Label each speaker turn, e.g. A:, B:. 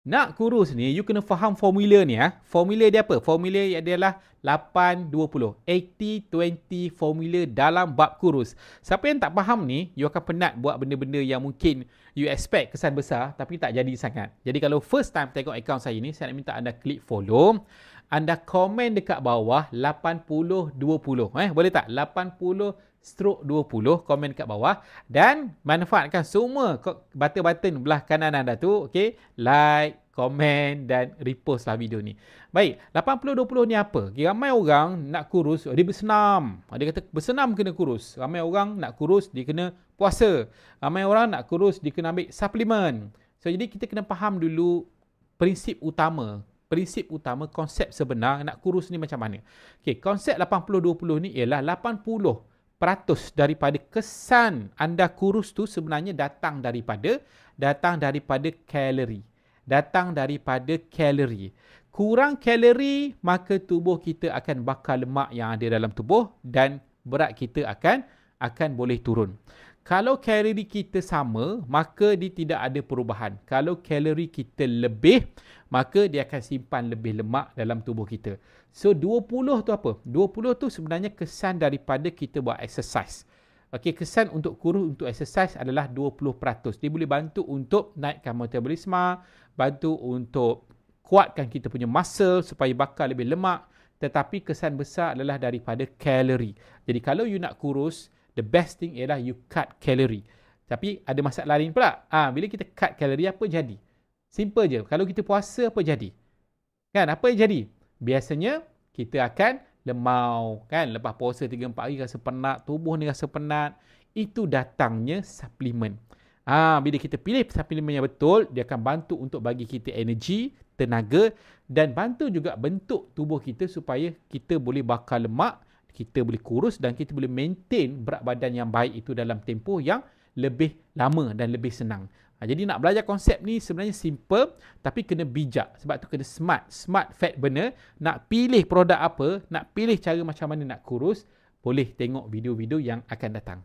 A: Nak kurus ni, you kena faham formula ni. Formula dia apa? Formula dia adalah 8-20. 80-20 formula dalam bab kurus. Siapa yang tak faham ni, you akan penat buat benda-benda yang mungkin you expect kesan besar tapi tak jadi sangat. Jadi kalau first time tengok akaun saya ni, saya nak minta anda klik follow. Anda komen dekat bawah 80-20. Boleh tak? 80/20, komen kat bawah dan manfaatkan semua button-button belah kanan anda tu, okey, like, komen dan repost lah video ni. Baik, 80/20 ni apa? Ramai orang nak kurus, dia bersenam. Dia kata bersenam kena kurus. Ramai orang nak kurus, dia kena puasa. Ramai orang nak kurus, dia kena ambil suplemen. So jadi kita kena faham dulu prinsip utama, konsep sebenar nak kurus ni macam mana. Okey, konsep 80/20 ni ialah 80% daripada kesan anda kurus tu sebenarnya datang daripada kalori. Kurang kalori, maka tubuh kita akan bakar lemak yang ada dalam tubuh dan berat kita akan boleh turun. Kalau kalori kita sama, maka dia tidak ada perubahan. Kalau kalori kita lebih, maka dia akan simpan lebih lemak dalam tubuh kita. So 20 tu apa? 20 tu sebenarnya kesan daripada kita buat exercise. Okey, kesan untuk kurus untuk exercise adalah 20%. Dia boleh bantu untuk naikkan metabolisme, bantu untuk kuatkan kita punya muscle supaya bakar lebih lemak, tetapi kesan besar adalah daripada kalori. Jadi kalau you nak kurus, the best thing ialah you cut kalori. Tapi ada masalah lain pula. Bila kita cut kalori, apa jadi? Simple je. Kalau kita puasa, apa jadi? Kan, apa yang jadi? Biasanya kita akan lemau, kan? Lepas puasa 3-4 hari rasa penat, tubuh ni rasa penat. Itu datangnya suplemen. Bila kita pilih suplemen yang betul, dia akan bantu untuk bagi kita energi, tenaga dan bantu juga bentuk tubuh kita supaya kita boleh bakar lemak, kita boleh kurus dan kita boleh maintain berat badan yang baik itu dalam tempoh yang lebih lama dan lebih senang. Jadi nak belajar konsep ni sebenarnya simple tapi kena bijak. Sebab tu kena smart. Smart fat burner. Nak pilih produk apa, nak pilih cara macam mana nak kurus, boleh tengok video-video yang akan datang.